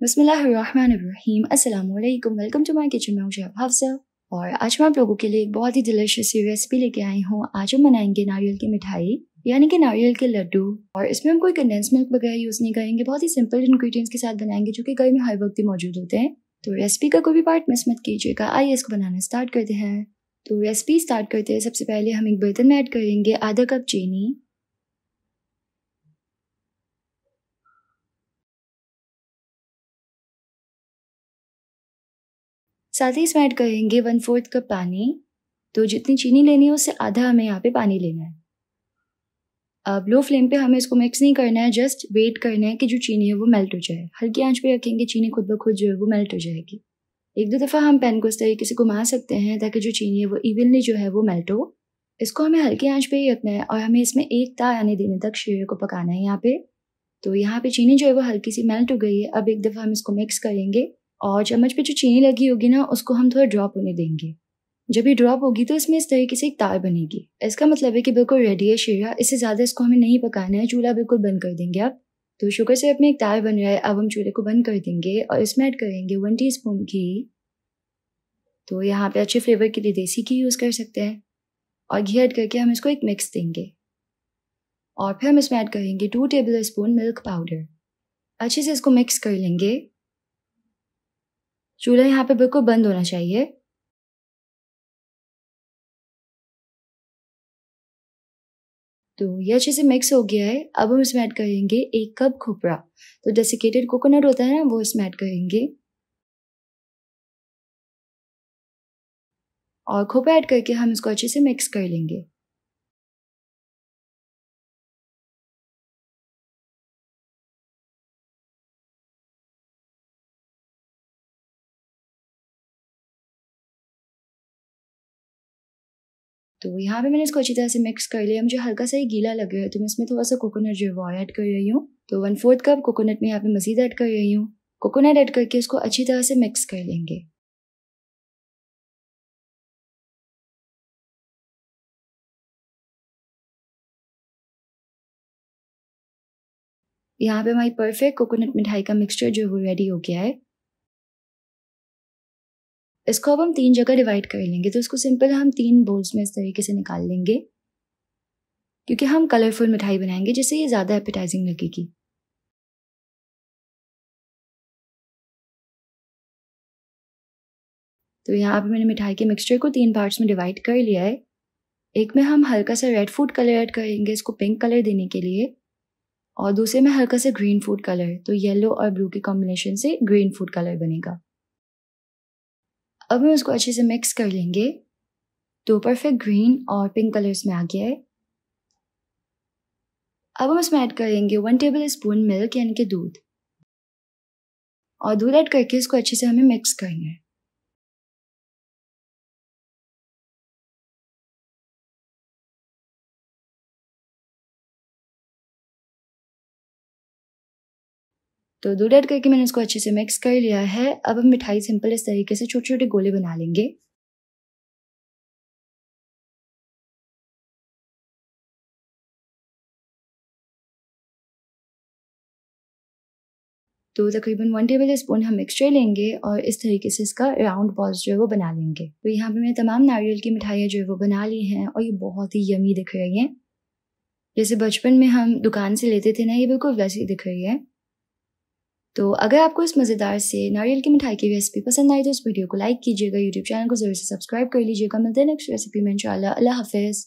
बिस्मिल्लाहिर्रहमानिर्रहीम, अस्सलामुअलैकुम। Welcome to my kitchen. मैं हूं शेफ हफ्सा और आज मैं आप लोगों के लिए एक बहुत ही डिलिशियस सी रेसिपी लेके आई हूं। आज हम बनाएंगे नारियल की मिठाई यानी कि नारियल के लड्डू। और इसमें हम कोई कंडेंस मिल्क वगैरह यूज़ नहीं करेंगे, बहुत ही सिंपल इंग्रेडिएंट्स के साथ बनाएंगे जो कि घर में हर वक्त ही मौजूद होते हैं। तो रेसिपी का कोई भी पार्ट मिस मत कीजिएगा। आइए इसको बनाना स्टार्ट करते हैं। तो रेसिपी स्टार्ट करते हैं। सबसे पहले हम एक बर्तन में ऐड करेंगे आधा कप चीनी, साथ ही इसमें ऐड करेंगे 1/4 कप पानी। तो जितनी चीनी लेनी है उससे आधा हमें यहाँ पे पानी लेना है। अब लो फ्लेम पे हमें इसको मिक्स नहीं करना है, जस्ट वेट करना है कि जो चीनी है वो मेल्ट हो जाए। हल्की आंच पे रखेंगे, चीनी खुद ब खुद जो है वो मेल्ट हो जाएगी। एक दो दफ़ा हम पैन को इस तरीके से घुमा सकते हैं ताकि जो चीनी है वो इवनली जो है वो मेल्ट हो। इसको हमें हल्की आंच पे ही रखना है और हमें इसमें एक तार आने देने तक शीरे को पकाना है यहाँ पे। तो यहाँ पे चीनी जो है वो हल्की सी मेल्ट हो गई है। अब एक दफ़ा हम इसको मिक्स करेंगे और चम्मच पे जो चीनी लगी होगी ना उसको हम थोड़ा ड्रॉप होने देंगे। जब ये ड्रॉप होगी तो इसमें इस तरीके से एक तार बनेगी। इसका मतलब है कि बिल्कुल रेडी है शीरा। इससे ज़्यादा इसको हमें नहीं पकाना है। चूल्हा बिल्कुल बंद कर देंगे अब। तो शुगर से अपने एक तार बन रहा है। अब हम चूल्हे को बंद कर देंगे और इसमें ऐड करेंगे 1 टीस्पून घी। तो यहाँ पे अच्छे फ्लेवर के लिए देसी घी यूज़ कर सकते हैं। और घी ऐड करके हम इसको एक मिक्स देंगे और फिर हम इसमें ऐड करेंगे 2 टेबल स्पून मिल्क पाउडर। अच्छे से इसको मिक्स कर लेंगे। चूल्हा यहाँ पे बिल्कुल बंद होना चाहिए। तो ये अच्छे से मिक्स हो गया है। अब हम इसमें ऐड करेंगे 1 कप खोपरा। तो डेसिकेटेड कोकोनट होता है ना, वो इसमें ऐड करेंगे और खोपरा ऐड करके हम इसको अच्छे से मिक्स कर लेंगे। तो यहाँ पे मैंने इसको अच्छी तरह से मिक्स कर लिया। मुझे हल्का सा ही गीला लग रहा है तो मैं इसमें थोड़ा सा कोकोनट जो है वो ऐड कर रही हूँ। तो 1/4 कप कोकोनट में यहाँ पे मज़ीद ऐड कर रही हूँ। कोकोनट ऐड करके इसको अच्छी तरह से मिक्स कर लेंगे। यहाँ पे हमारी परफेक्ट कोकोनट मिठाई का मिक्सचर जो है वो रेडी हो गया है। इसको अब हम 3 जगह डिवाइड कर लेंगे। तो इसको सिंपल हम 3 बोल्स में इस तरीके से निकाल लेंगे क्योंकि हम कलरफुल मिठाई बनाएंगे जिससे ये ज़्यादा एपेटाइजिंग लगेगी। तो यहाँ पे मैंने मिठाई के मिक्सचर को 3 पार्ट्स में डिवाइड कर लिया है। एक में हम हल्का सा रेड फूड कलर ऐड करेंगे इसको पिंक कलर देने के लिए, और दूसरे में हल्का सा ग्रीन फूड कलर। तो येलो और ब्लू के कॉम्बिनेशन से ग्रीन फूड कलर बनेगा। अब हम इसको अच्छे से मिक्स कर लेंगे। तो परफेक्ट ग्रीन और पिंक कलर्स में आ गया है। अब हम इसमें ऐड करेंगे 1 टेबल स्पून मिल्क यानी कि दूध, और दूध ऐड करके इसको अच्छे से हमें मिक्स करना है। तो दूध ऐड करके मैंने इसको अच्छे से मिक्स कर लिया है। अब हम मिठाई सिंपल इस तरीके से छोटे छोटे गोले बना लेंगे। तो तकरीबन 1 टेबल स्पून हम मिक्सचर लेंगे और इस तरीके से इसका राउंड बॉल्स जो है वो बना लेंगे। तो यहाँ पे मैंने तमाम नारियल की मिठाइयाँ जो है वो बना ली हैं और ये बहुत ही यमी दिख रही हैं। जैसे बचपन में हम दुकान से लेते थे ना, ये बिल्कुल वैसी दिख रही है। तो अगर आपको इस मज़ेदार से नारियल की मिठाई की रेसिपी पसंद आई तो इस वीडियो को लाइक कीजिएगा, यूट्यूब चैनल को ज़रूर से सब्सक्राइब कर लीजिएगा। मिलते हैं नेक्स्ट रेसिपी में इंशाल्लाह। अल्लाह हाफ़िज़।